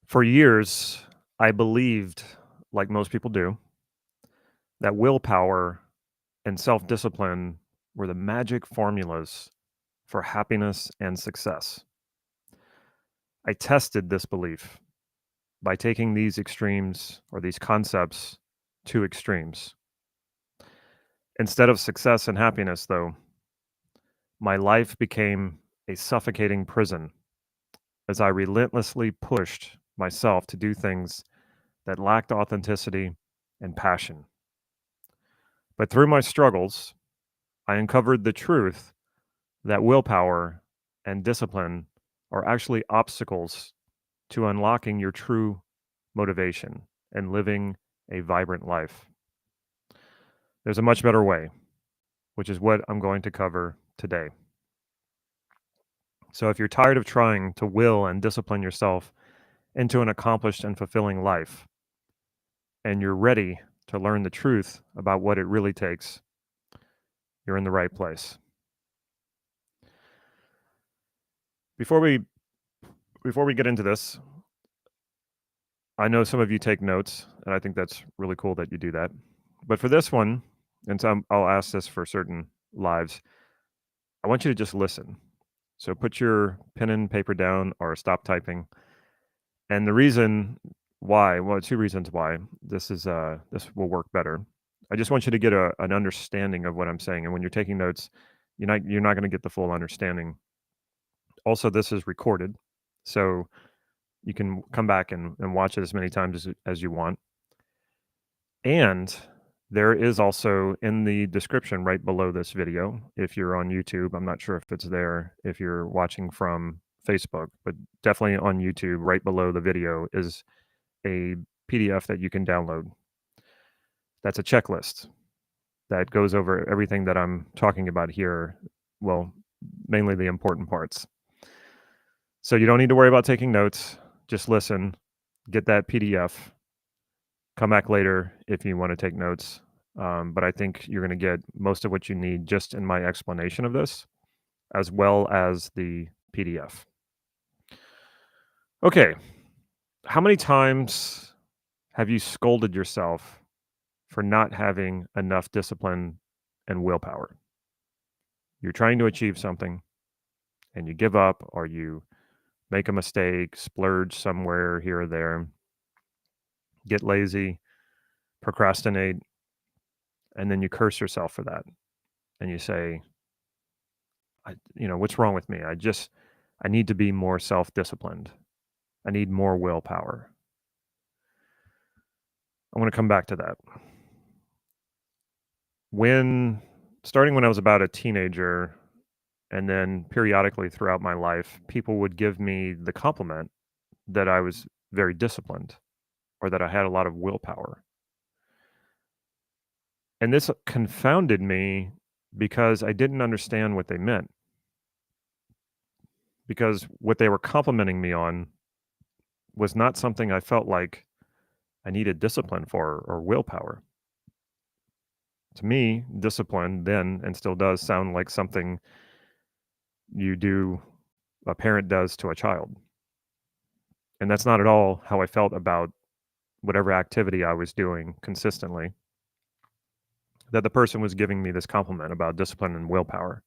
For years, I believed, like most people do, that willpower and self discipline were the magic formulas for happiness and success. I tested this belief by taking these extremes or these concepts to extremes. Instead of success and happiness, though, my life became a suffocating prison as I relentlessly pushed myself to do things that lacked authenticity and passion. But through my struggles, I uncovered the truth that willpower and discipline are actually obstacles to unlocking your true motivation and living a vibrant life. There's a much better way, which is what I'm going to cover today. So, if you're tired of trying to will and discipline yourself into an accomplished and fulfilling life, and you're ready to learn the truth about what it really takes, you're in the right place. Before we before we get into this, I know some of you take notes, and I think that's really cool that you do that. But for this one, and so I'll ask this for certain lives, I want you to just listen. So put your pen and paper down or stop typing. And the reason why, well, two reasons why this will work better. I just want you to get an understanding of what I'm saying. And when you're taking notes, you're not going to get the full understanding. Also, this is recorded, so you can come back and watch it as many times as you want. And there is also in the description right below this video, if you're on YouTube, I'm not sure if it's there if you're watching from Facebook, but definitely on YouTube, right below the video is a PDF that you can download. That's a checklist that goes over everything that I'm talking about here. Well, mainly the important parts. So you don't need to worry about taking notes. Just listen, get that PDF. Come back later if you want to take notes. But I think you're going to get most of what you need just in my explanation of this, as well as the PDF. Okay. How many times have you scolded yourself for not having enough discipline and willpower? You're trying to achieve something and you give up or you make a mistake, splurge somewhere here or there, get lazy, procrastinate, and then you curse yourself for that. And you say, what's wrong with me? I need to be more self-disciplined. I need more willpower. I want to come back to that. Starting when I was about a teenager, and then periodically throughout my life, people would give me the compliment that I was very disciplined or that I had a lot of willpower. And this confounded me because I didn't understand what they meant. Because what they were complimenting me on was not something I felt like I needed discipline for or willpower. To me, discipline then and still does sound like something a parent does to a child. And that's not at all how I felt about whatever activity I was doing consistently, that the person was giving me this compliment about discipline and willpower.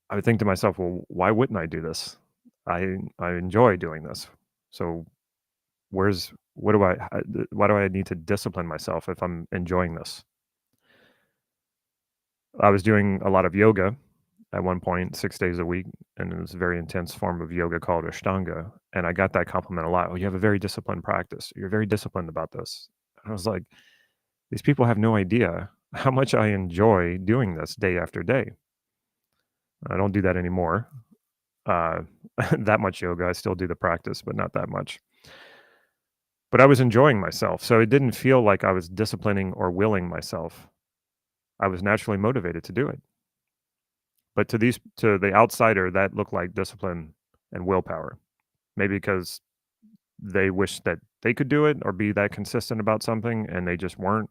I would think to myself, well, why wouldn't I do this? I enjoy doing this. So why do I need to discipline myself if I'm enjoying this? I was doing a lot of yoga at one point, 6 days a week, and it was a very intense form of yoga called Ashtanga, and I got that compliment a lot. "Oh, you have a very disciplined practice. You're very disciplined about this." And I was like, "These people have no idea how much I enjoy doing this day after day." I don't do that anymore. That much yoga. I still do the practice, but not that much. But I was enjoying myself, so it didn't feel like I was disciplining or willing myself. I was naturally motivated to do it. But to the outsider, that looked like discipline and willpower. Maybe because they wish that they could do it or be that consistent about something and they just weren't.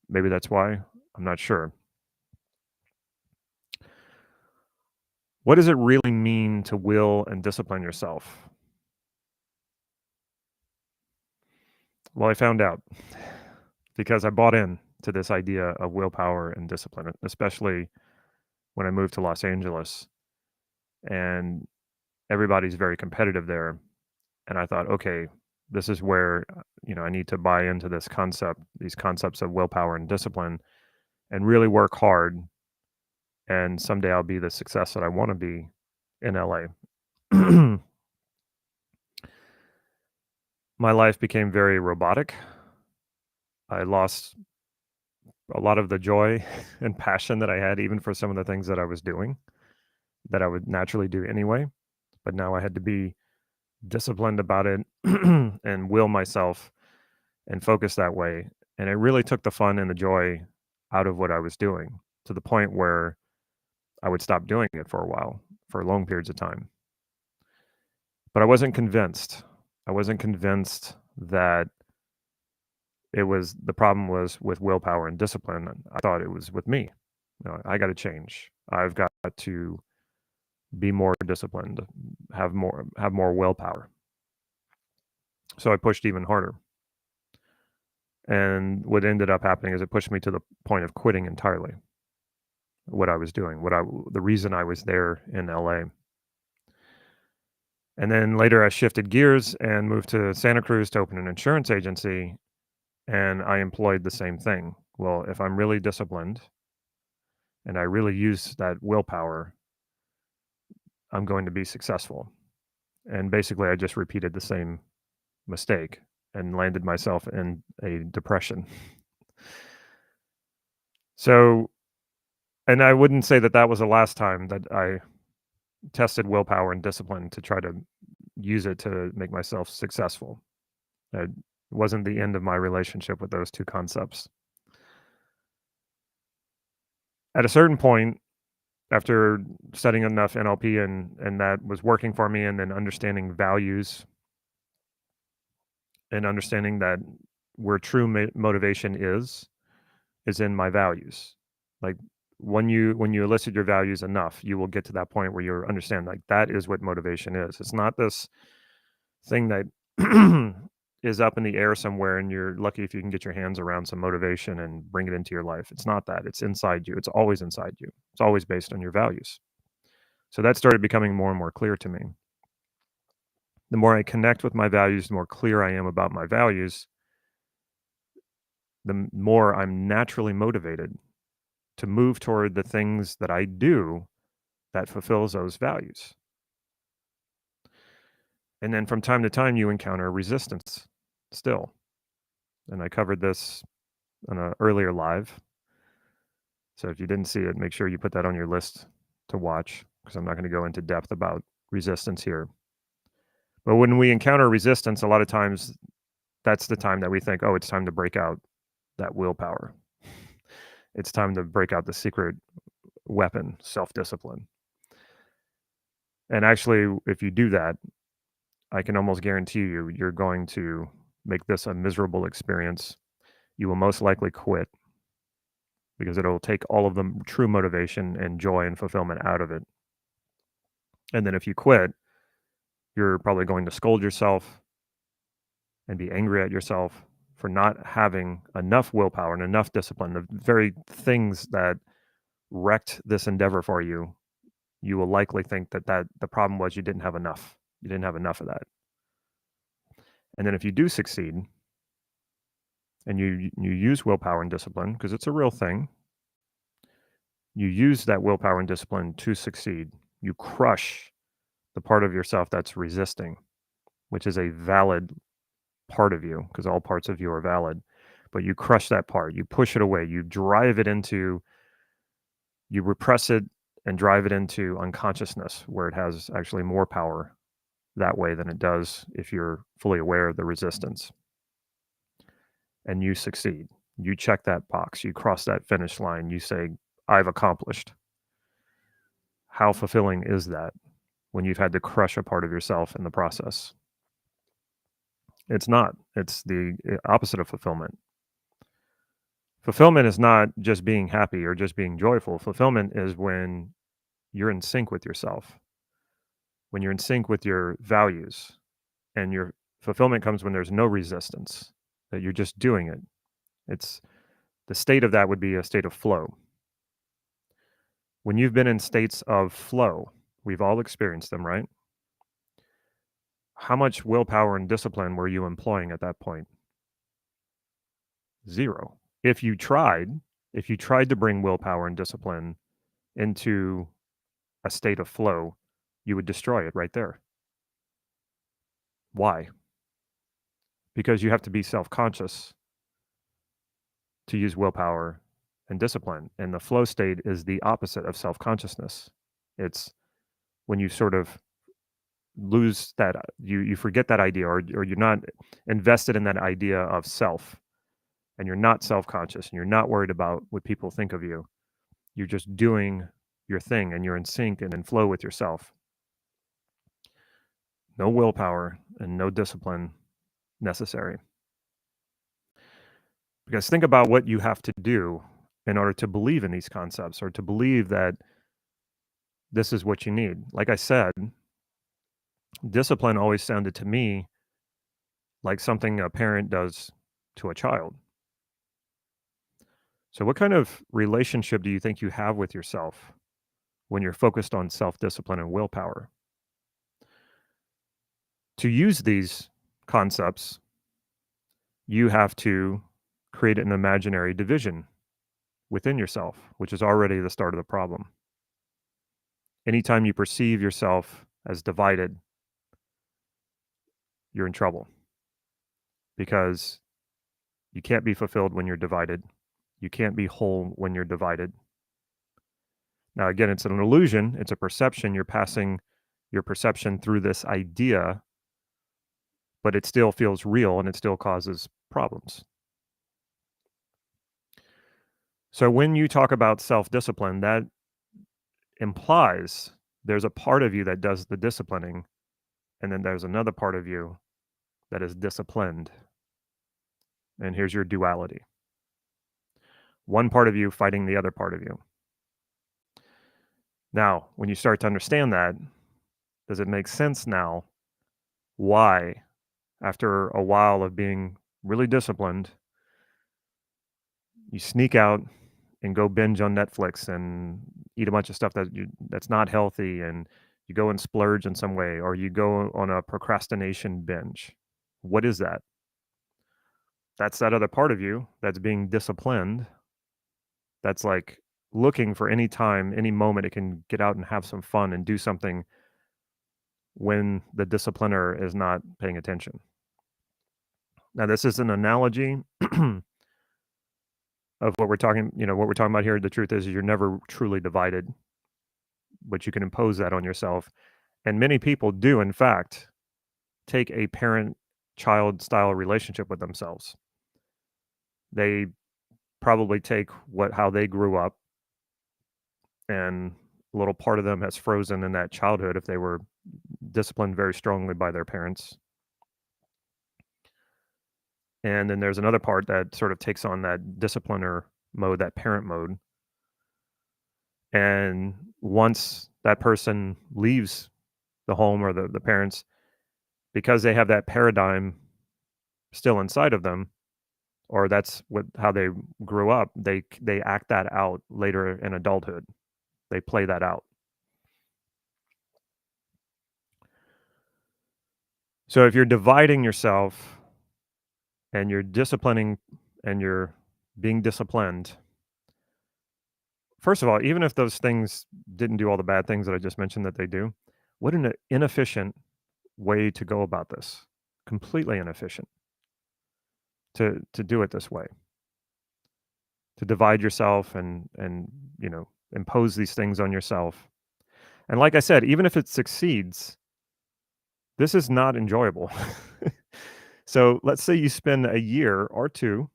Maybe that's why. I'm not sure. What does it really mean to will and discipline yourself? Well, I found out because I bought in to this idea of willpower and discipline, especially when I moved to Los Angeles, and everybody's very competitive there. And I thought, okay, this is where, I need to buy into these concepts of willpower and discipline and really work hard. And someday I'll be the success that I want to be in LA. My life became very robotic. I lost a lot of the joy and passion that I had, even for some of the things that I was doing that I would naturally do anyway. But now I had to be disciplined about it and will myself and focus that way. And it really took the fun and the joy out of what I was doing to the point where I would stop doing it for a while, for long periods of time. But I wasn't convinced. I wasn't convinced that the problem was with willpower and discipline. I thought it was with me. I got to change. I've got to be more disciplined, have more willpower. So I pushed even harder. And what ended up happening is it pushed me to the point of quitting entirely what I was doing, the reason I was there in LA. And then later I shifted gears and moved to Santa Cruz to open an insurance agency, and I employed the same thing. Well, if I'm really disciplined and I really use that willpower, I'm going to be successful. And basically I just repeated the same mistake and landed myself in a depression. So, and I wouldn't say that that was the last time that I tested willpower and discipline to try to use it to make myself successful. It wasn't the end of my relationship with those two concepts. At a certain point, after studying enough NLP and that was working for me, and then understanding values and understanding that where true motivation is in my values. Like when you elicit your values enough, you will get to that point where you understand, like, that is what motivation is. It's not this thing that is up in the air somewhere and you're lucky if you can get your hands around some motivation and bring it into your life. It's not that. It's inside you. It's always inside you. It's always based on your values. So that started becoming more and more clear to me. The more I connect with my values, the more clear I am about my values, the more I'm naturally motivated to move toward the things that I do that fulfills those values. And then from time to time, you encounter resistance still. And I covered this on an earlier live. So if you didn't see it, make sure you put that on your list to watch, because I'm not going to go into depth about resistance here. But when we encounter resistance, a lot of times that's the time that we think, oh, it's time to break out that willpower. It's time to break out the secret weapon, self-discipline. And actually, if you do that, I can almost guarantee you, you're going to make this a miserable experience. You will most likely quit because it'll take all of the true motivation and joy and fulfillment out of it. And then if you quit, you're probably going to scold yourself and be angry at yourself for not having enough willpower and enough discipline. The very things that wrecked this endeavor for you, you will likely think that the problem was you didn't have enough. You didn't have enough of that. And then if you do succeed and you use willpower and discipline, because it's a real thing, you use that willpower and discipline to succeed. You crush the part of yourself that's resisting, which is a valid part of you, because all parts of you are valid. But you crush that part, you push it away, you repress it and drive it into unconsciousness, where it has actually more power that way than it does if you're fully aware of the resistance. And you succeed. You check that box, you cross that finish line, you say, I've accomplished. How fulfilling is that when you've had to crush a part of yourself in the process? It's not. It's the opposite of fulfillment. Fulfillment is not just being happy or just being joyful. Fulfillment is when you're in sync with yourself, when you're in sync with your values, and your fulfillment comes when there's no resistance. that you're just doing it. It's the state of that would be a state of flow. When you've been in states of flow, we've all experienced them, right? How much willpower and discipline were you employing at that point? Zero. If you tried to bring willpower and discipline into a state of flow, you would destroy it right there. Why? Because you have to be self-conscious to use willpower and discipline. And the flow state is the opposite of self-consciousness. It's when you sort of lose that, you forget that idea, or you're not invested in that idea of self, and you're not self-conscious, and you're not worried about what people think of you. You're just doing your thing, and you're in sync and in flow with yourself. No willpower and no discipline necessary. Because think about what you have to do in order to believe in these concepts, or to believe that this is what you need. Like I said, discipline always sounded to me like something a parent does to a child. So, what kind of relationship do you think you have with yourself when you're focused on self discipline and willpower? To use these concepts, you have to create an imaginary division within yourself, which is already the start of the problem. Anytime you perceive yourself as divided, you're in trouble, because you can't be fulfilled when you're divided. You can't be whole when you're divided. Now, again, it's an illusion, it's a perception. You're passing your perception through this idea, but it still feels real and it still causes problems. So, when you talk about self discipline, that implies there's a part of you that does the disciplining, and then there's another part of you that is disciplined. And here's your duality: one part of you fighting the other part of you. Now, when you start to understand that, does it make sense now why, after a while of being really disciplined, you sneak out and go binge on Netflix and eat a bunch of stuff that's not healthy, and you go and splurge in some way, or you go on a procrastination binge? What is that? That's that other part of you that's being disciplined, that's like looking for any time, any moment it can get out and have some fun and do something when the discipliner is not paying attention. Now, this is an analogy of what we're talking, what we're talking about here. The truth is you're never truly divided, but you can impose that on yourself. And many people do, in fact, take a parent-child style relationship with themselves. They probably take how they grew up, and a little part of them has frozen in that childhood if they were disciplined very strongly by their parents. And then there's another part that sort of takes on that discipliner mode, that parent mode. And once that person leaves the home, or the parents, because they have that paradigm still inside of them, or that's how they grew up, they act that out later in adulthood. They play that out. So if you're dividing yourself and you're disciplining and you're being disciplined, first of all, even if those things didn't do all the bad things that I just mentioned that they do, what an inefficient way to go about this. Completely inefficient to do it this way. To divide yourself and impose these things on yourself. And like I said, even if it succeeds, this is not enjoyable. So let's say you spend a year or two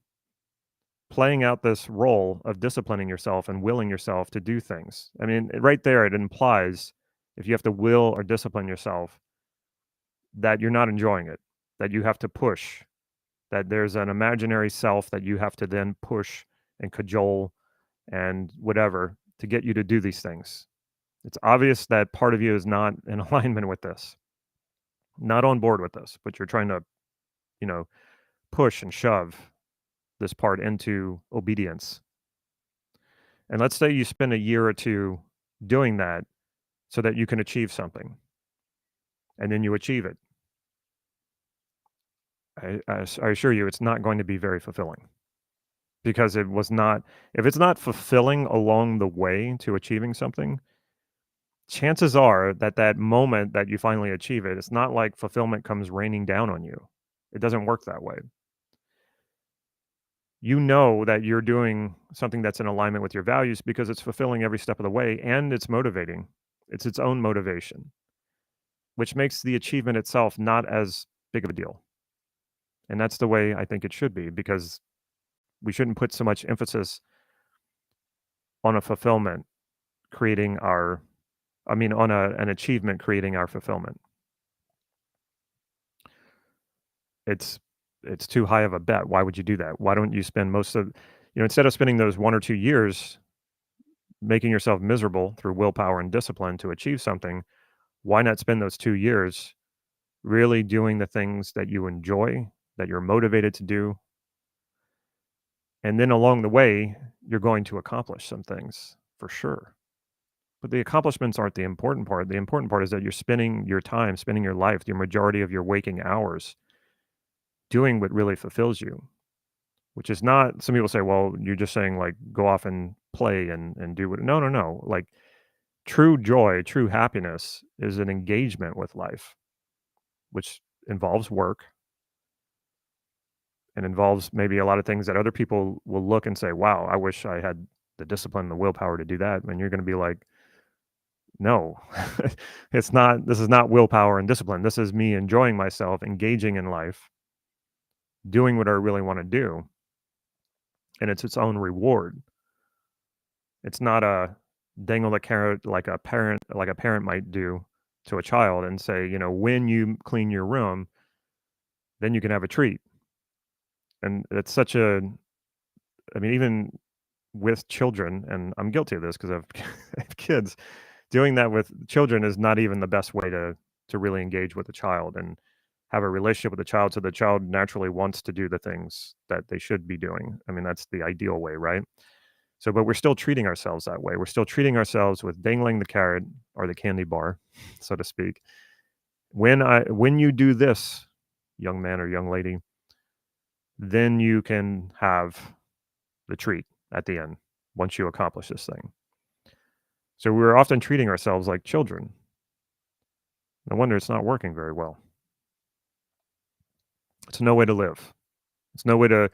playing out this role of disciplining yourself and willing yourself to do things. I mean, right there, it implies if you have to will or discipline yourself, that you're not enjoying it, that you have to push, that there's an imaginary self that you have to then push and cajole and whatever to get you to do these things. It's obvious that part of you is not in alignment with this, not on board with this, but you're trying to, you know, push and shove this part into obedience. And let's say you spend a year or 2 doing that so that you can achieve something, and then you achieve it. I assure you it's not going to be very fulfilling because it was not if it's not fulfilling along the way to achieving something, chances are that that moment that you finally achieve it, it's not like fulfillment comes raining down on you. It doesn't work that way. You know that you're doing something that's in alignment with your values because it's fulfilling every step of the way and it's motivating. It's its own motivation, which makes the achievement itself not as big of a deal. And that's the way I think it should be because we shouldn't put so much emphasis on a fulfillment creating our on an achievement creating our fulfillment. It's it's too high of a bet. Why would you do that? Why don't you spend most of instead of spending those 1 or 2 years making yourself miserable through willpower and discipline to achieve something, why not spend those 2 years really doing the things that you enjoy, that you're motivated to do, and then along the way, you're going to accomplish some things for sure. But the accomplishments aren't the important part. The important part is that you're spending your time, spending your life, the majority of your waking hours doing what really fulfills you, which is not some people say, well, you're just saying like go off and play and do what no, no, no. Like true joy, true happiness is an engagement with life, which involves work and involves maybe a lot of things that other people will look and say, wow, I wish I had the discipline and the willpower to do that. And you're going to be like, no, this is not willpower and discipline. This is me enjoying myself, engaging in life, doing what I really want to do. And it's its own reward. It's not a dangle the carrot like a parent might do to a child and say, when you clean your room, then you can have a treat. And it's such a even with children, and I'm guilty of this because I've I have kids, doing that with children is not even the best way to really engage with a child and have a relationship with the child so the child naturally wants to do the things that they should be doing. I mean, that's the ideal way, right? So, but we're still treating ourselves that way. We're still treating ourselves with dangling the carrot or the candy bar, so to speak. When you do this, young man or young lady, then you can have the treat at the end once you accomplish this thing. So we're often treating ourselves like children. No wonder it's not working very well. It's no way to live. It's no way to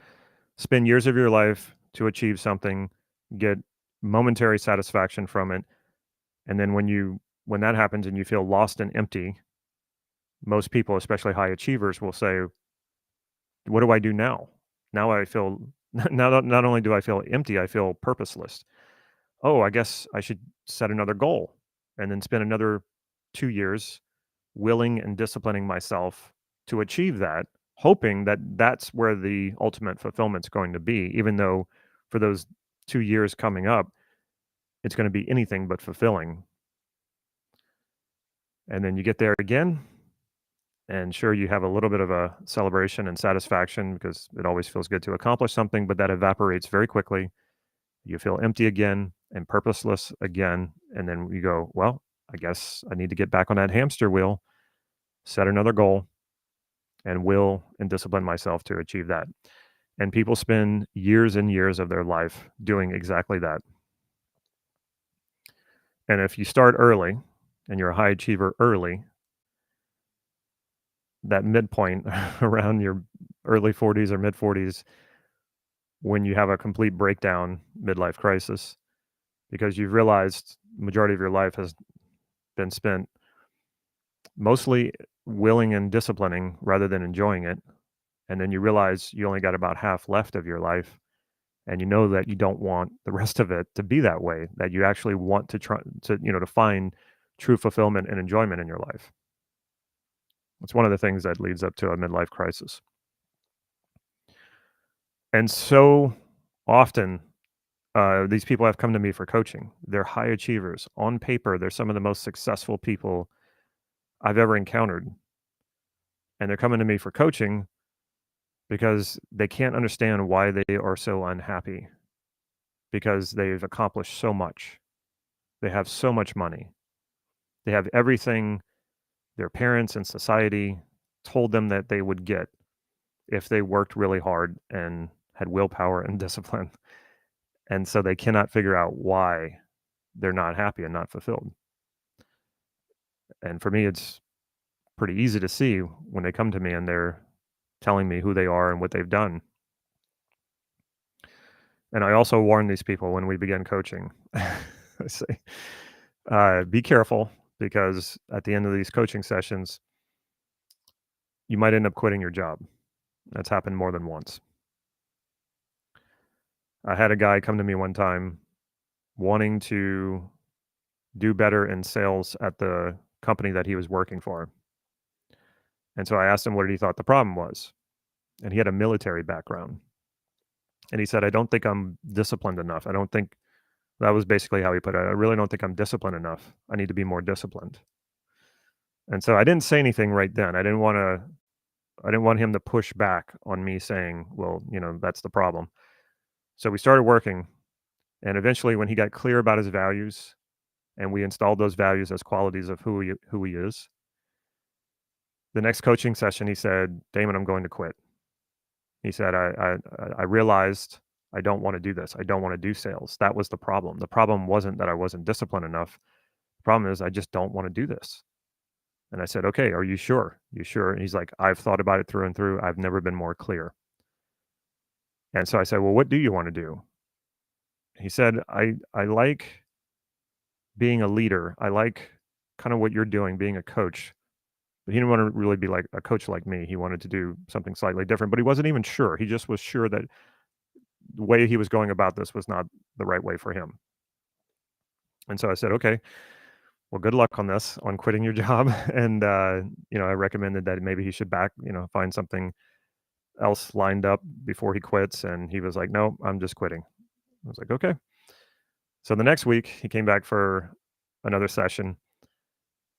spend years of your life to achieve something, get momentary satisfaction from it, and then when that happens and you feel lost and empty, most people, especially high achievers, will say, "What do I do now? Now I feel not only do I feel empty, I feel purposeless. Oh, I guess I should set another goal and then spend another 2 years willing and disciplining myself to achieve that, hoping that that's where the ultimate fulfillment's going to be, even though for those 2 years coming up, it's gonna be anything but fulfilling. And then you get there again, and sure, you have a little bit of a celebration and satisfaction because it always feels good to accomplish something, but that evaporates very quickly. You feel empty again and purposeless again, and then you go, "Well, I guess I need to get back on that hamster wheel, set another goal, and will and discipline myself to achieve that." And people spend years and years of their life doing exactly that. And if you start early and you're a high achiever early, that midpoint around your early 40s or mid 40s, when you have a complete breakdown, midlife crisis, because you've realized majority of your life has been spent mostly willing and disciplining rather than enjoying it. And then you realize you only got about half left of your life. And you know that you don't want the rest of it to be that way, that you actually want to try to find true fulfillment and enjoyment in your life. It's one of the things that leads up to a midlife crisis. And so often, these people have come to me for coaching. They're high achievers. On paper, they're some of the most successful people I've ever encountered. And they're coming to me for coaching because they can't understand why they are so unhappy, because they've accomplished so much. They have so much money. They have everything their parents and society told them that they would get if they worked really hard and had willpower and discipline. And so they cannot figure out why they're not happy and not fulfilled. And for me, it's pretty easy to see when they come to me and they're telling me who they are and what they've done. And I also warn these people when we begin coaching. I say, be careful, because at the end of these coaching sessions, you might end up quitting your job. That's happened more than once. I had a guy come to me one time wanting to do better in sales at the company that he was working for. And so I asked him what he thought the problem was. And he had a military background. And he said, I don't think I'm disciplined enough. I don't think that was basically how he put it. I really don't think I'm disciplined enough. I need to be more disciplined. And so I didn't say anything right then. I didn't want him to push back on me saying, well, that's the problem. So we started working, and eventually when he got clear about his values and we installed those values as qualities of who he is, the next coaching session he said, Damon, I'm going to quit. He said, I realized I don't want to do this. I don't want to do sales. That was the problem. The problem wasn't that I wasn't disciplined enough. The problem is I just don't want to do this. And I said, okay, are you sure? You sure? And he's like, I've thought about it through and through. I've never been more clear. And so I said, well, what do you want to do? He said, I like being a leader. I like kind of what you're doing, being a coach. But he didn't want to really be like a coach like me. He wanted to do something slightly different, but he wasn't even sure. He just was sure that the way he was going about this was not the right way for him. And so I said, okay, well, good luck on this, on quitting your job. And, I recommended that maybe he should find something else lined up before he quits. And he was like, no, I'm just quitting. I was like, okay. So the next week he came back for another session.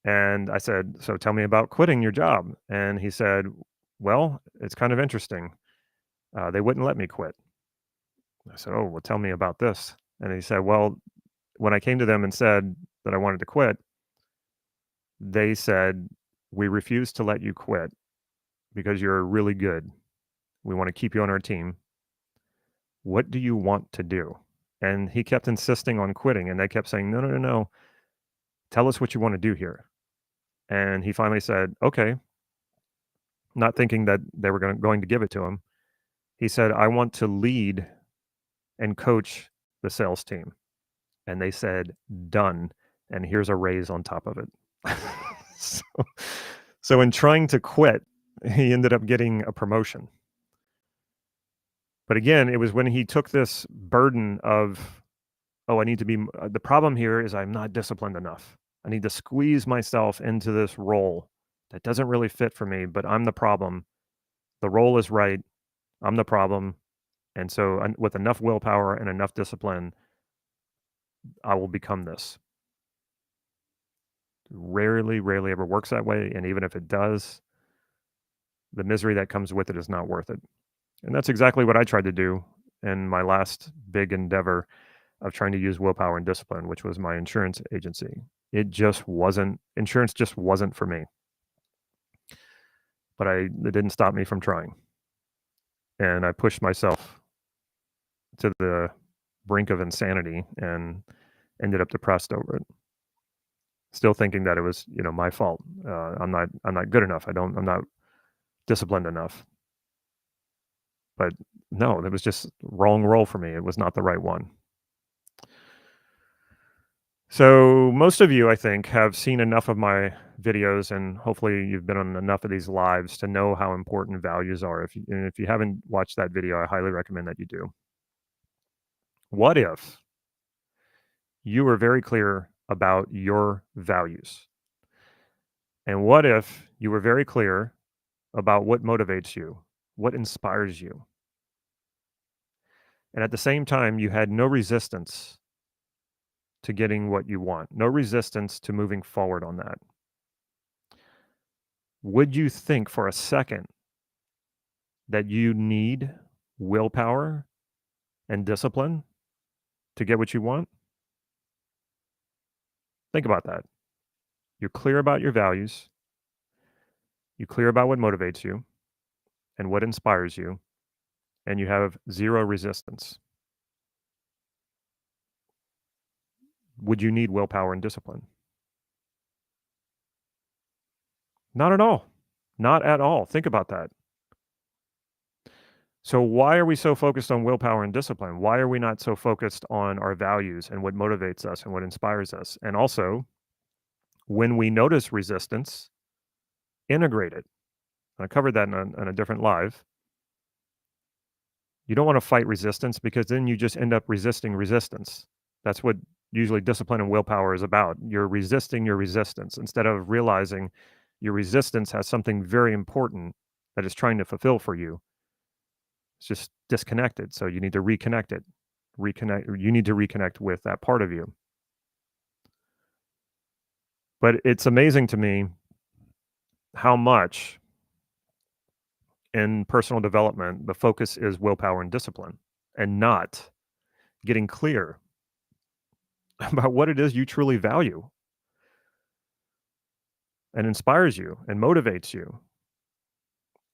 And I said, so tell me about quitting your job. And he said, well, it's kind of interesting. They wouldn't let me quit. I said, oh, well, tell me about this. And he said, well, when I came to them and said that I wanted to quit, they said, we refuse to let you quit because you're really good. We want to keep you on our team. What do you want to do? And he kept insisting on quitting. And they kept saying, no, no, no, no. Tell us what you want to do here. And he finally said, okay, not thinking that they were going to give it to him. He said, I want to lead and coach the sales team. And they said, done. And here's a raise on top of it. so, so in trying to quit, he ended up getting a promotion. But again, it was when he took this burden of, oh, I need to be, the problem here is I'm not disciplined enough. I need to squeeze myself into this role that doesn't really fit for me, but I'm the problem. The role is right. I'm the problem. And so with enough willpower and enough discipline, I will become this. Rarely, rarely ever works that way. And even if it does, the misery that comes with it is not worth it. And that's exactly what I tried to do in my last big endeavor of trying to use willpower and discipline, which was my insurance agency. Insurance just wasn't for me. But it didn't stop me from trying. And I pushed myself to the brink of insanity and ended up depressed over it. Still thinking that it was, my fault. I'm not good enough. I'm not disciplined enough. But no, it was just wrong role for me. It was not the right one. So most of you, I think, have seen enough of my videos, and hopefully you've been on enough of these lives to know how important values are. And if you haven't watched that video, I highly recommend that you do. What if you were very clear about your values? And what if you were very clear about what motivates you, what inspires you? And at the same time, you had no resistance to getting what you want, no resistance to moving forward on that. Would you think for a second that you need willpower and discipline to get what you want? Think about that. You're clear about your values, you're clear about what motivates you and what inspires you, and you have zero resistance. Would you need willpower and discipline? Not at all. Not at all. Think about that. So, why are we so focused on willpower and discipline? Why are we not so focused on our values and what motivates us and what inspires us? And also, when we notice resistance, integrate it. I covered that in a different live. You don't want to fight resistance because then you just end up resisting resistance. That's what usually discipline and willpower is about. You're resisting your resistance instead of realizing your resistance has something very important that it's trying to fulfill for you. It's just disconnected. So you need to reconnect it. You need to reconnect with that part of you. But it's amazing to me how much in personal development the focus is willpower and discipline and not getting clear about what it is you truly value and inspires you and motivates you,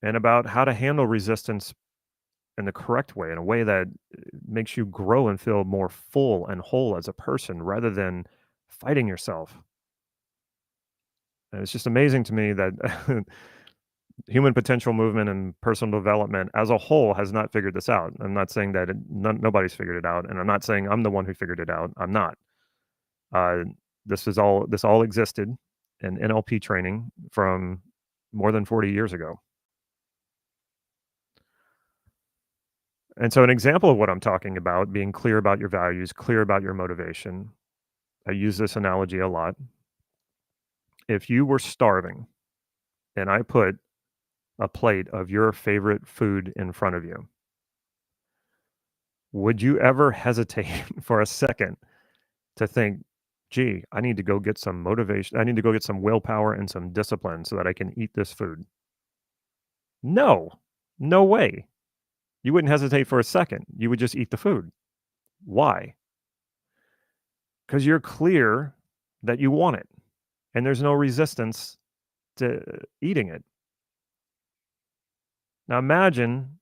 and about how to handle resistance in the correct way, in a way that makes you grow and feel more full and whole as a person rather than fighting yourself. And it's just amazing to me that human potential movement and personal development as a whole has not figured this out. I'm not saying that nobody's figured it out, and I'm not saying I'm the one who figured it out. I'm not. Uh, this all existed in NLP training from more than 40 years ago. And so, an example of what I'm talking about, being clear about your values, clear about your motivation, I use this analogy a lot. If you were starving and I put a plate of your favorite food in front of you, would you ever hesitate for a second to think, gee, I need to go get some motivation. I need to go get some willpower and some discipline so that I can eat this food? No, no way. You wouldn't hesitate for a second. You would just eat the food. Why? Because you're clear that you want it and there's no resistance to eating it. Now imagine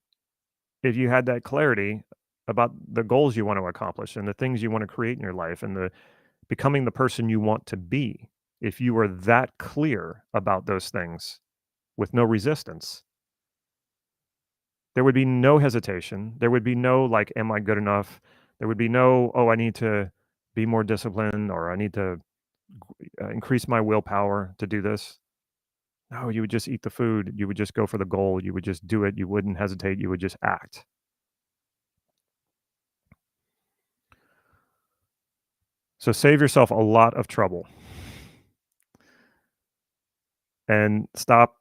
if you had that clarity about the goals you want to accomplish and the things you want to create in your life and the becoming the person you want to be. If you were that clear about those things with no resistance, there would be no hesitation. There would be no like, am I good enough? There would be no, oh, I need to be more disciplined or I need to increase my willpower to do this. No, you would just eat the food. You would just go for the goal. You would just do it. You wouldn't hesitate. You would just act. So save yourself a lot of trouble and stop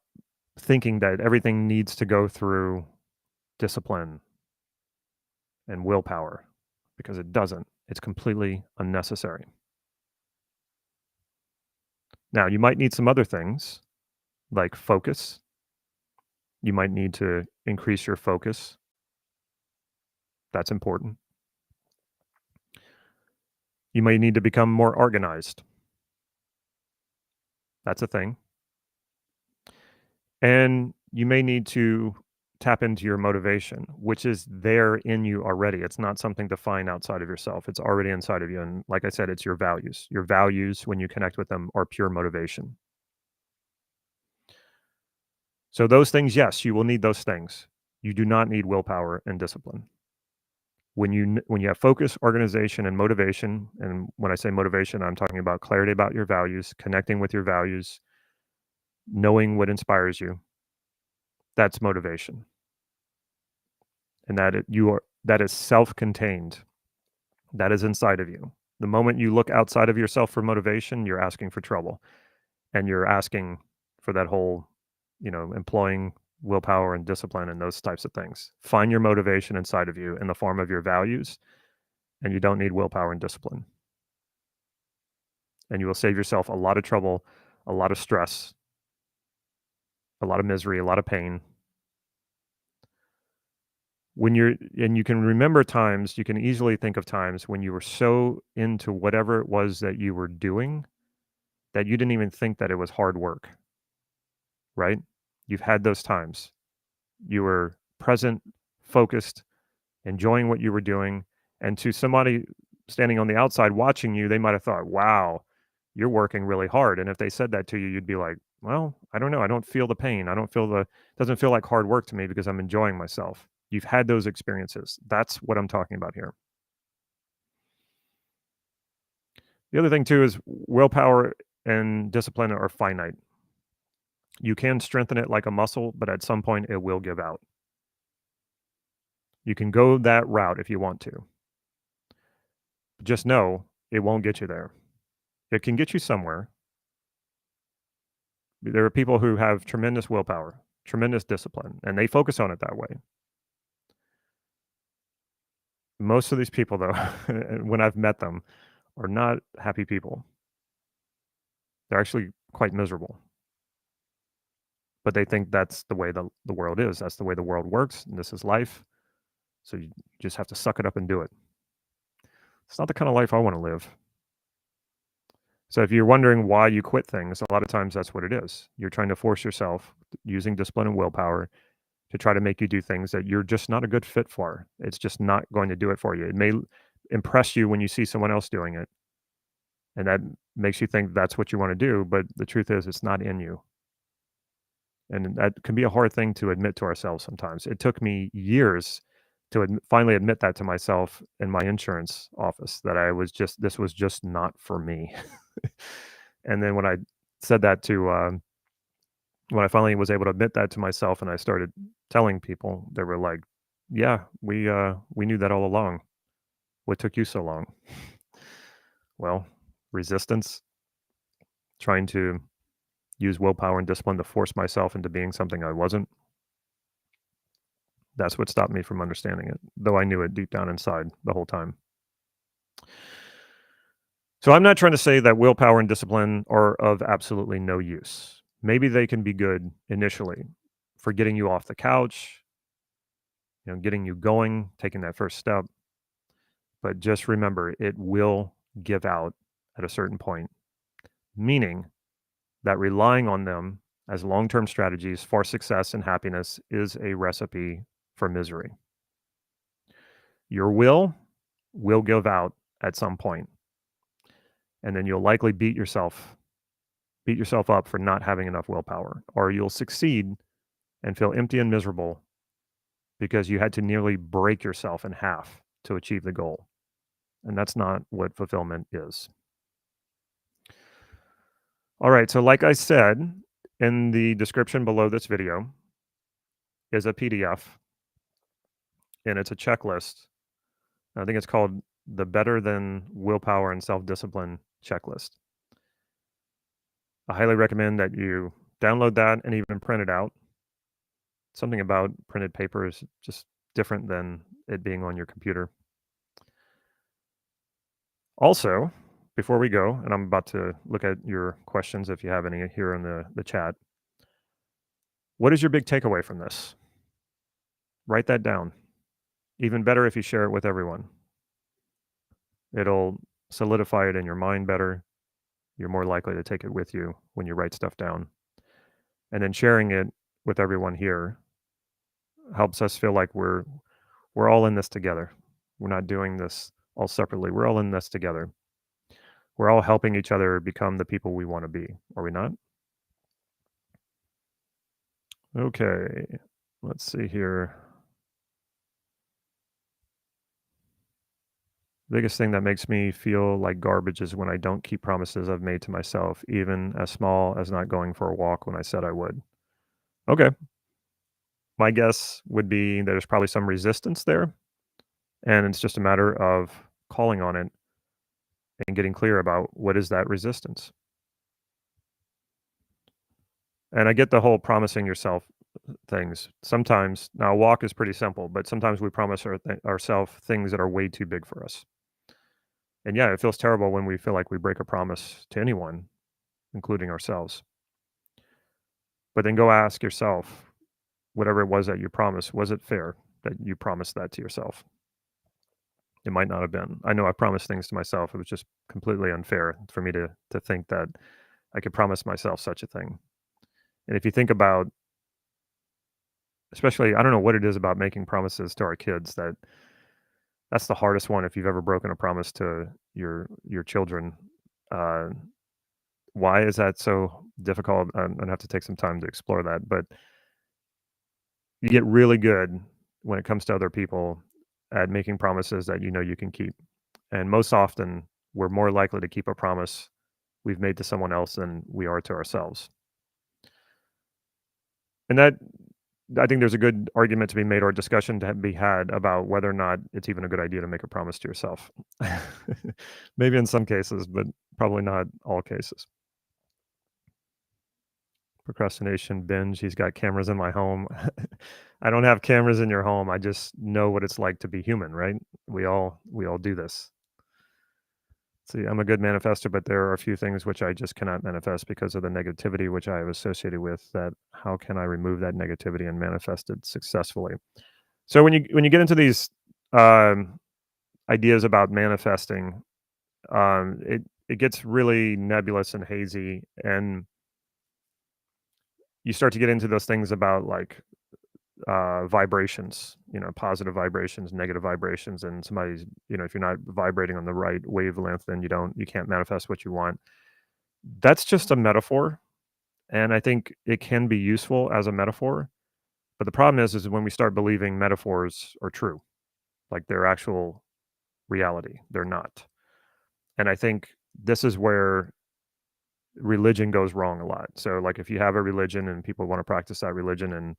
thinking that everything needs to go through discipline and willpower because it doesn't. It's completely unnecessary. Now, you might need some other things like focus. You might need to increase your focus. That's important. You may need to become more organized. That's a thing. And you may need to tap into your motivation, which is there in you already. It's not something to find outside of yourself. It's already inside of you. And like I said, it's your values. Your values, when you connect with them, are pure motivation. So those things, yes, you will need those things. You do not need willpower and discipline. When you have focus, organization, and motivation, and when I say motivation, I'm talking about clarity about your values, connecting with your values, knowing what inspires you. That's motivation. And that is self-contained. That is inside of you. The moment you look outside of yourself for motivation, you're asking for trouble. And you're asking for that whole, employing willpower and discipline and those types of things. Find your motivation inside of you in the form of your values, and you don't need willpower and discipline. And you will save yourself a lot of trouble, a lot of stress, a lot of misery, a lot of pain. And you can remember times, you can easily think of times when you were so into whatever it was that you were doing that you didn't even think that it was hard work, right? You've had those times. You were present, focused, enjoying what you were doing, and to somebody standing on the outside watching you, they might have thought, "Wow, you're working really hard." And if they said that to you, you'd be like, "Well, I don't know. I don't feel the pain. I don't feel the doesn't feel like hard work to me because I'm enjoying myself." You've had those experiences. That's what I'm talking about here. The other thing too is willpower and discipline are finite. You can strengthen it like a muscle, but at some point it will give out. You can go that route if you want to. Just know it won't get you there. It can get you somewhere. There are people who have tremendous willpower, tremendous discipline, and they focus on it that way. Most of these people, though, when I've met them, are not happy people. They're actually quite miserable, but they think that's the way the world is. That's the way the world works, and this is life. So you just have to suck it up and do it. It's not the kind of life I want to live. So if you're wondering why you quit things, a lot of times that's what it is. You're trying to force yourself using discipline and willpower to try to make you do things that you're just not a good fit for. It's just not going to do it for you. It may impress you when you see someone else doing it, and that makes you think that's what you want to do, but the truth is it's not in you. And that can be a hard thing to admit to ourselves sometimes. It took me years to finally admit that to myself in my insurance office that this was just not for me. And then when I said that to when I finally was able to admit that to myself and I started telling people, they were like, "Yeah, we knew that all along. What took you so long?" Well, resistance, trying to use willpower and discipline to force myself into being something I wasn't. That's what stopped me from understanding it, though I knew it deep down inside the whole time. So I'm not trying to say that willpower and discipline are of absolutely no use. Maybe they can be good initially for getting you off the couch, getting you going, taking that first step. But just remember, it will give out at a certain point, meaning that relying on them as long term strategies for success and happiness is a recipe for misery. Your will give out at some point, and then you'll likely beat yourself up for not having enough willpower, or you'll succeed and feel empty and miserable because you had to nearly break yourself in half to achieve the goal. And that's not what fulfillment is. All right, so like I said, in the description below this video is a PDF, and it's a checklist. I think it's called the Better Than Willpower and Self-Discipline Checklist. I highly recommend that you download that and even print it out. Something about printed paper is just different than it being on your computer. Also, before we go, and I'm about to look at your questions if you have any here in the chat. What is your big takeaway from this? Write that down. Even better if you share it with everyone. It'll solidify it in your mind better. You're more likely to take it with you when you write stuff down. And then sharing it with everyone here helps us feel like we're all in this together. We're not doing this all separately. We're all in this together. We're all helping each other become the people we want to be. Are we not? Okay. Let's see here. Biggest thing that makes me feel like garbage is when I don't keep promises I've made to myself, even as small as not going for a walk when I said I would. Okay. My guess would be there's probably some resistance there, and it's just a matter of calling on it and getting clear about what is that resistance. And I get the whole promising yourself things. Sometimes, now a walk is pretty simple, but sometimes we promise ourselves things that are way too big for us. And yeah, it feels terrible when we feel like we break a promise to anyone, including ourselves. But then go ask yourself, whatever it was that you promised, was it fair? that you promised that to yourself. It might not have been. I know I promised things to myself. It was just completely unfair for me to think that I could promise myself such a thing. And if you think about, especially, I don't know what it is about making promises to our kids that's the hardest one. If you've ever broken a promise to your children, uh, why is that so difficult? I'm gonna have to take some time to explore that. But you get really good when it comes to other people at making promises that you know you can keep. And most often, we're more likely to keep a promise we've made to someone else than we are to ourselves. And that I think there's a good argument to be made or discussion to be had about whether or not it's even a good idea to make a promise to yourself. Maybe in some cases, but probably not all cases. Procrastination, binge. He's got cameras in my home. I don't have cameras in your home. I just know what it's like to be human, right? We all do this. See, I'm a good manifester, but there are a few things which I just cannot manifest because of the negativity which I have associated with that. How can I remove that negativity and manifest it successfully? So when you get into these um, ideas about manifesting, it gets really nebulous and hazy, and you start to get into those things about like vibrations, positive vibrations, negative vibrations, and somebody's, if you're not vibrating on the right wavelength, then you can't manifest what you want. That's just a metaphor, and I think it can be useful as a metaphor. But the problem is when we start believing metaphors are true, like they're actual reality, they're not. And I think this is where religion goes wrong a lot. So, like, if you have a religion and people want to practice that religion, and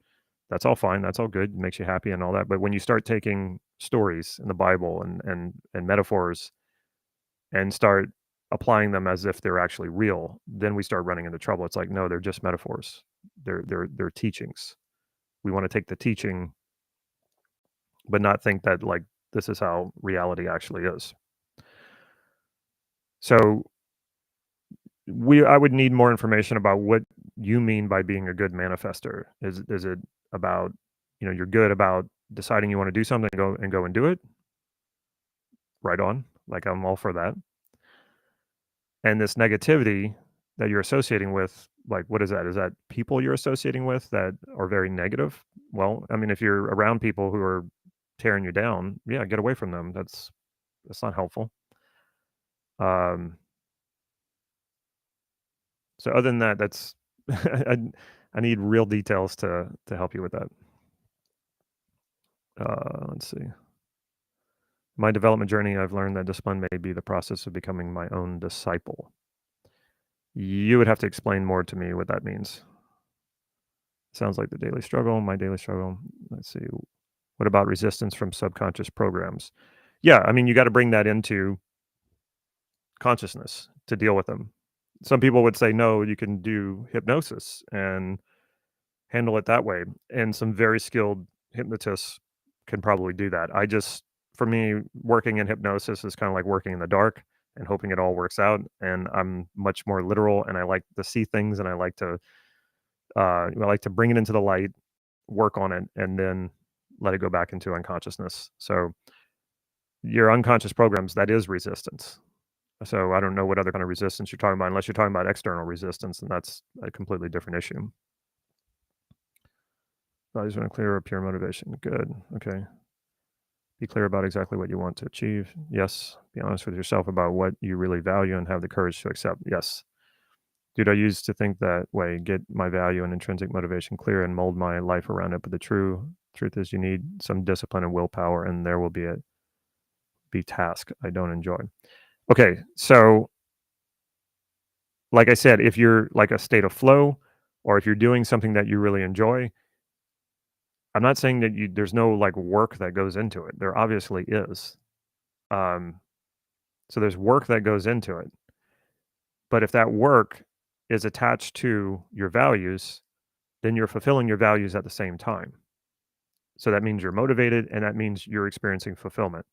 that's all fine, that's all good, it makes you happy and all that. But when you start taking stories in the Bible and metaphors and start applying them as if they're actually real, then we start running into trouble. It's like, no, they're just metaphors. They're teachings. We want to take the teaching, but not think that like this is how reality actually is. So I would need more information about what you mean by being a good manifester. Is it about, you're good about deciding you want to do something, and go and do it? Right on. Like, I'm all for that. And this negativity that you're associating with, like, what is that? Is that people you're associating with that are very negative? Well, I mean, if you're around people who are tearing you down, yeah, get away from them. That's not helpful. Um, so other than that, that's I, I need real details to help you with that. Let's see. My development journey, I've learned that discipline may be the process of becoming my own disciple. You would have to explain more to me what that means. Sounds like the daily struggle, my daily struggle. Let's see. What about resistance from subconscious programs? Yeah, I mean, you got to bring that into consciousness to deal with them. Some people would say, no, you can do hypnosis and handle it that way. And some very skilled hypnotists can probably do that. For me, working in hypnosis is kind of like working in the dark and hoping it all works out. And I'm much more literal, and I like to see things, and I like to bring it into the light, work on it, and then let it go back into unconsciousness. So your unconscious programs, that is resistance. So I don't know what other kind of resistance you're talking about, unless you're talking about external resistance, and that's a completely different issue. Values are unclear or pure motivation. Good. Okay. Be clear about exactly what you want to achieve. Yes. Be honest with yourself about what you really value and have the courage to accept. Yes. Dude, I used to think that way, get my value and intrinsic motivation clear and mold my life around it. But the truth is you need some discipline and willpower, and there will be task I don't enjoy. Okay. So like I said, if you're like a state of flow, or if you're doing something that you really enjoy, I'm not saying that there's no like work that goes into it. There obviously is. Um, so there's work that goes into it. But if that work is attached to your values, then you're fulfilling your values at the same time. So that means you're motivated, and that means you're experiencing fulfillment.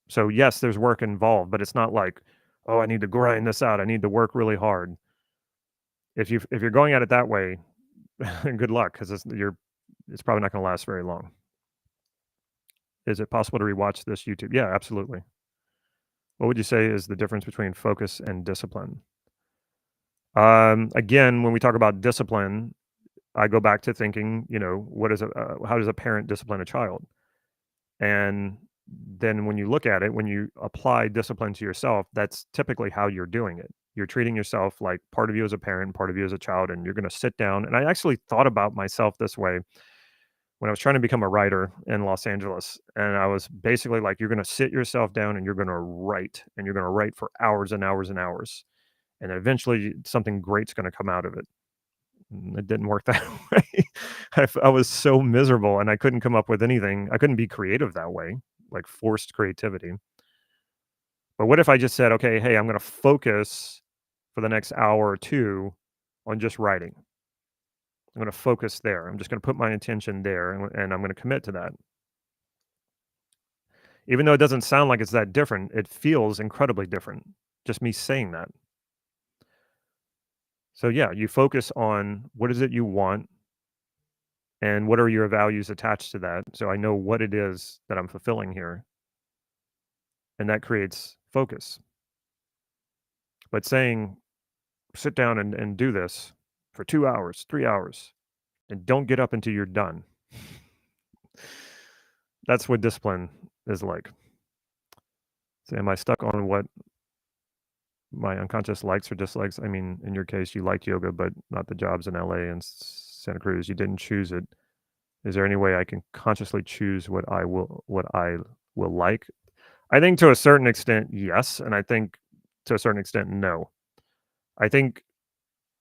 So yes, there's work involved, but it's not like, oh, I need to grind this out. I need to work really hard. If you're going at it that way, good luck, because it's probably not gonna last very long. Is it possible to rewatch this YouTube? Yeah, absolutely. What would you say is the difference between focus and discipline? Again, when we talk about discipline, I go back to thinking, what is how does a parent discipline a child? And then when you look at it, when you apply discipline to yourself, that's typically how you're doing it. You're treating yourself like part of you as a parent, part of you as a child, and you're going to sit down. And I actually thought about myself this way when I was trying to become a writer in Los Angeles. And I was basically like, you're going to sit yourself down and you're going to write, and you're going to write for hours and hours and hours. And eventually something great's going to come out of it. It didn't work that way. I was so miserable and I couldn't come up with anything. I couldn't be creative that way, like forced creativity. But what if I just said, okay, hey, I'm going to focus for the next hour or two on just writing? I'm going to focus there. I'm just going to put my attention there and I'm going to commit to that. Even though it doesn't sound like it's that different, it feels incredibly different. Just me saying that. So, yeah, you focus on what is it you want and what are your values attached to that. So I know what it is that I'm fulfilling here. And that creates focus. But saying, sit down and do this for 2 hours, 3 hours, and don't get up until you're done. That's what discipline is like. So am I stuck on what my unconscious likes or dislikes? I mean, in your case, you liked yoga, but not the jobs in LA and Santa Cruz. You didn't choose it. Is there any way I can consciously choose what I will like? I think to a certain extent, yes, and I think to a certain extent, no. I think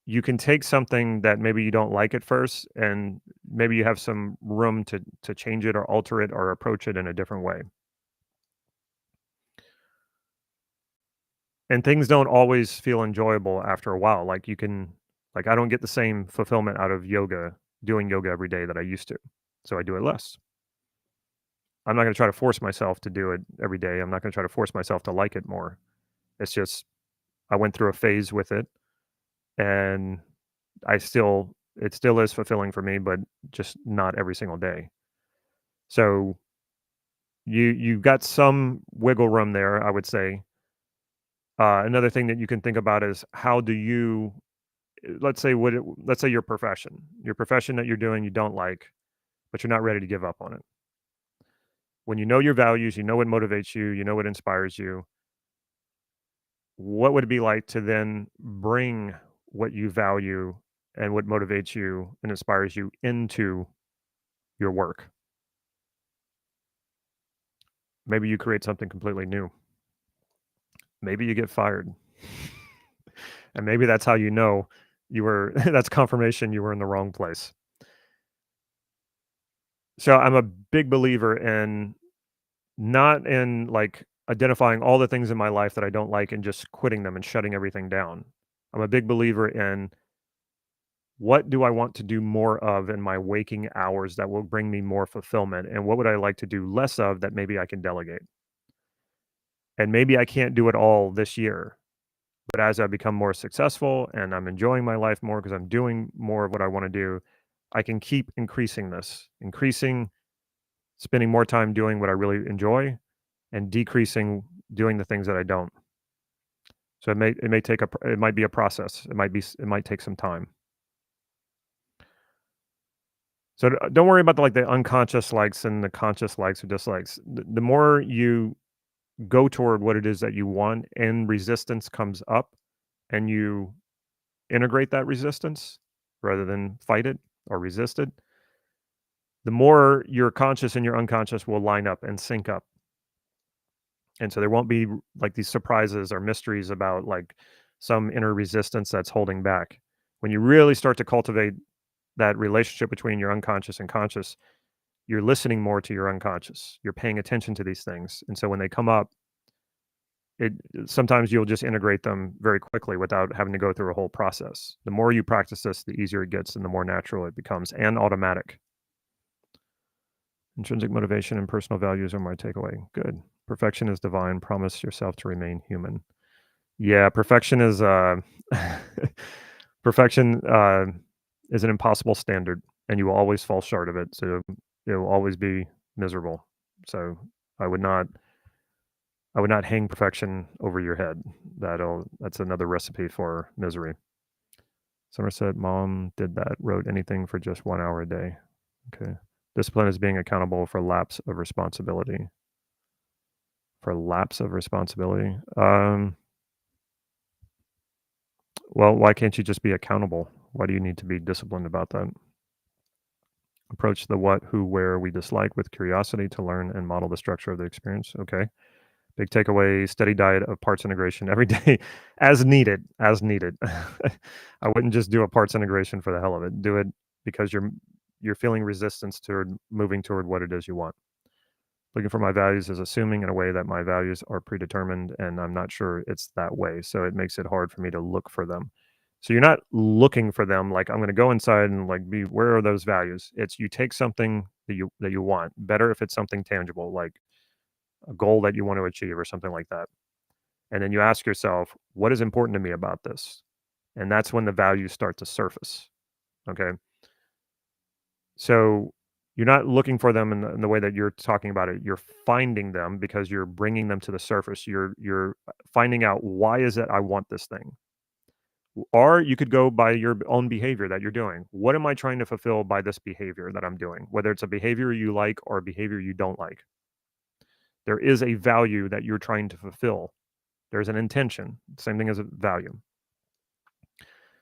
you can take something that maybe you don't like at first, and maybe you have some room to change it or alter it or approach it in a different way. And things don't always feel enjoyable after a while. Like I don't get the same fulfillment out of yoga, doing yoga every day that I used to. So I do it less. I'm not going to try to force myself to do it every day. I'm not going to try to force myself to like it more. It's just I went through a phase with it and it still is fulfilling for me, but just not every single day. So you've got some wiggle room there, I would say. Another thing that you can think about is how do you let's say your profession that you're doing you don't like, but you're not ready to give up on it. When you know your values, you know what motivates you, you know what inspires you. What would it be like to then bring what you value and what motivates you and inspires you into your work? Maybe you create something completely new. Maybe you get fired. And maybe that's how you know you were that's confirmation you were in the wrong place. So I'm a big believer in not in like identifying all the things in my life that I don't like and just quitting them and shutting everything down. I'm a big believer in what do I want to do more of in my waking hours that will bring me more fulfillment? And what would I like to do less of that maybe I can delegate? And maybe I can't do it all this year. But as I become more successful and I'm enjoying my life more because I'm doing more of what I want to do, I can keep increasing this, increasing, spending more time doing what I really enjoy and decreasing doing the things that I don't. So it might be a process. It might take some time. So don't worry about like the unconscious likes and the conscious likes or dislikes. The more you go toward what it is that you want and resistance comes up and you integrate that resistance rather than fight it or resist it, the more your conscious and your unconscious will line up and sync up. And so there won't be like these surprises or mysteries about like some inner resistance that's holding back. When you really start to cultivate that relationship between your unconscious and conscious, you're listening more to your unconscious. You're paying attention to these things. And so when they come up, it sometimes you'll just integrate them very quickly without having to go through a whole process. The more you practice this, the easier it gets and the more natural it becomes and automatic. Intrinsic motivation and personal values are my takeaway. Good. Perfection is divine. Promise yourself to remain human. Yeah, perfection is perfection is an impossible standard. and you will always fall short of it. So it will always be miserable. So I would not hang perfection over your head. That's another recipe for misery. Somerset, mom did that, wrote anything for just 1 hour a day. Okay. Discipline is being accountable for lapse of responsibility. For lapse of responsibility? Well, why can't you just be accountable? Why do you need to be disciplined about that? Approach the what, who, where we dislike with curiosity to learn and model the structure of the experience. Okay. Big takeaway, steady diet of parts integration every day as needed, as needed. I wouldn't just do a parts integration for the hell of it. Do it because you're feeling resistance toward moving toward what it is you want. Looking for my values is assuming in a way that my values are predetermined and I'm not sure it's that way. So it makes it hard for me to look for them. So you're not looking for them like I'm going to go inside and like be where are those values? It's you take something that you want. Better if it's something tangible like a goal that you want to achieve or something like that. And then you ask yourself, what is important to me about this? And that's when the values start to surface. Okay. So you're not looking for them in the way that you're talking about it. You're finding them because you're bringing them to the surface. You're finding out why is it I want this thing. Or you could go by your own behavior that you're doing. What am I trying to fulfill by this behavior that I'm doing? Whether it's a behavior you like or a behavior you don't like. There is a value that you're trying to fulfill. There's an intention, same thing as a value.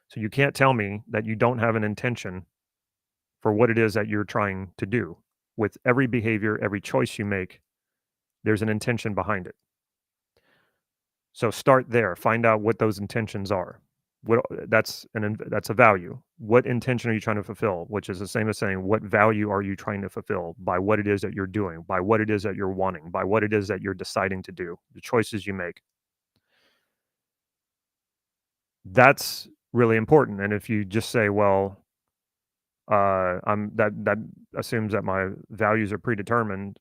So you can't tell me that you don't have an intention for what it is that you're trying to do. With every behavior, every choice you make, there's an intention behind it. So start there. Find out what those intentions are. That's a value. What intention are you trying to fulfill? Which is the same as saying what value are you trying to fulfill by what it is that you're doing, by what it is that you're wanting, by what it is that you're deciding to do, the choices you make. That's really important. And if you just say, well, that assumes that my values are predetermined,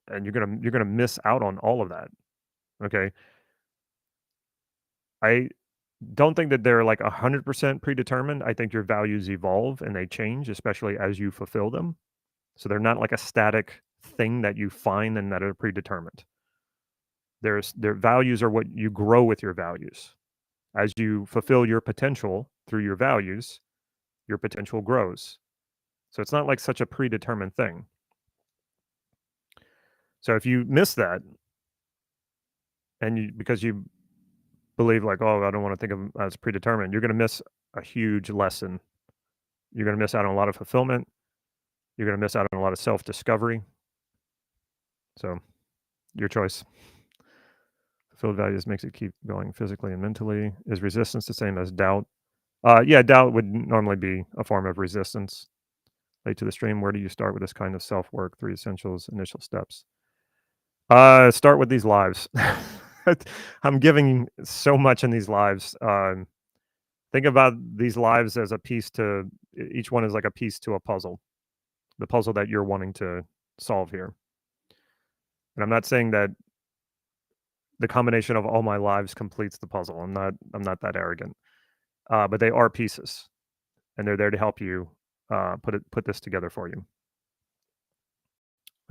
and you're gonna miss out on all of that. Okay, I don't think that they're like 100% predetermined. I think your values evolve and they change, especially as you fulfill them. So they're not like a static thing that you find and that are predetermined. Their values are what you grow with your values. As you fulfill your potential through your potential grows. So it's not like such a predetermined thing. So if you miss that and because you believe like, oh, I don't want to think of them as predetermined, you're going to miss a huge lesson. You're going to miss out on a lot of fulfillment. You're going to miss out on a lot of self-discovery. So your choice. Fulfilled values makes it keep going physically and mentally. Is resistance the same as doubt? Yeah, doubt would normally be a form of resistance. Late to the stream, where do you start with this kind of self-work? 3 essentials, initial steps. Start with these lives. I'm giving so much in these lives. Think about these lives as a piece to each one is like a piece to a puzzle, the puzzle that you're wanting to solve here. And I'm not saying that the combination of all my lives completes the puzzle. I'm not that arrogant. But they are pieces, and they're there to help you put this together for you.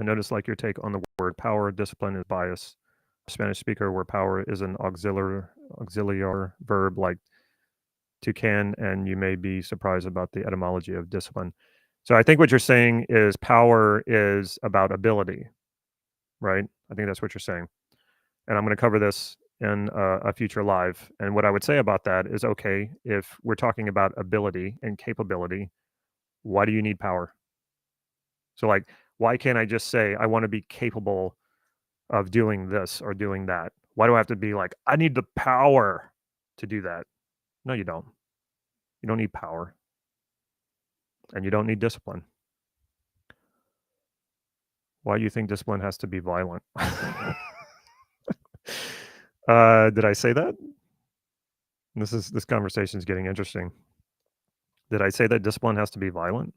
I noticed like your take on the word power, discipline is bias. Spanish speaker where power is an auxiliary verb like to can, and you may be surprised about the etymology of discipline. So I think what you're saying is power is about ability, right? I think that's what you're saying. And I'm going to cover this in a future live. And what I would say about that is, okay, if we're talking about ability and capability, why do you need power? So like, why can't I just say, I want to be capable of doing this or doing that? Why do I have to be like, I need the power to do that? No, you don't. You don't need power. And you don't need discipline. Why do you think discipline has to be violent? Did I say that? This conversation is getting interesting. Did I say that discipline has to be violent?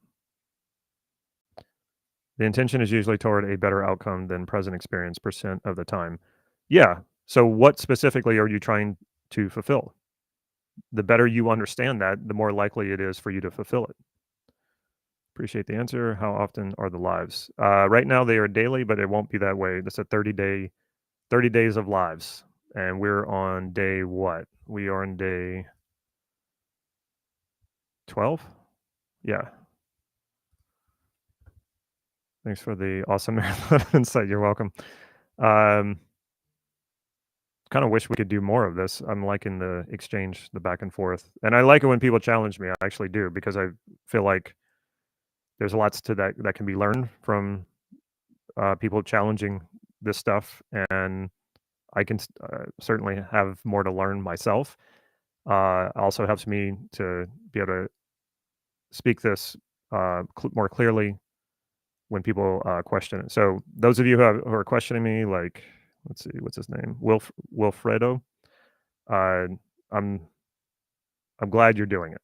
The intention is usually toward a better outcome than present experience percent of the time. Yeah. So what specifically are you trying to fulfill? The better you understand that, the more likely it is for you to fulfill it. Appreciate the answer. How often are the lives? Right now they are daily, but it won't be that way. That's a 30 days of lives. And we're on day what? We are on day 12? Yeah. Thanks for the awesome marathon insight. You're welcome. Um, kind of wish we could do more of this. I'm liking the exchange, the back and forth. And I like it when people challenge me. I actually do because I feel like there's lots to that can be learned from people challenging this stuff, and I can certainly have more to learn myself. Also helps me to be able to speak this more clearly when people question it. So those of you who are questioning me, like, let's see, what's his name, Wilfredo. Uh, I'm I'm glad you're doing it.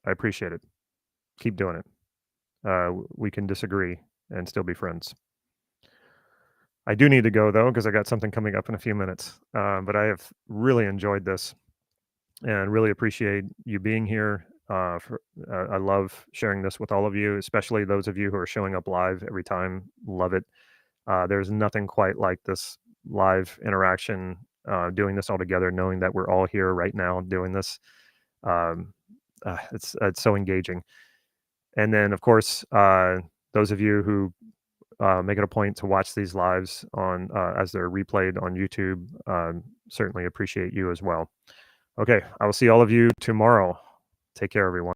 I appreciate it. Keep doing it. We can disagree and still be friends. I do need to go though because I got something coming up in a few minutes. But I have really enjoyed this and really appreciate you being here. I love sharing this with all of you, especially those of you who are showing up live every time. Love it. There's nothing quite like this live interaction, doing this all together, knowing that we're all here right now doing this. Um, it's so engaging. And then, of course, those of you who make it a point to watch these lives on as they're replayed on YouTube, certainly appreciate you as well. Okay, I will see all of you tomorrow. Take care, everyone.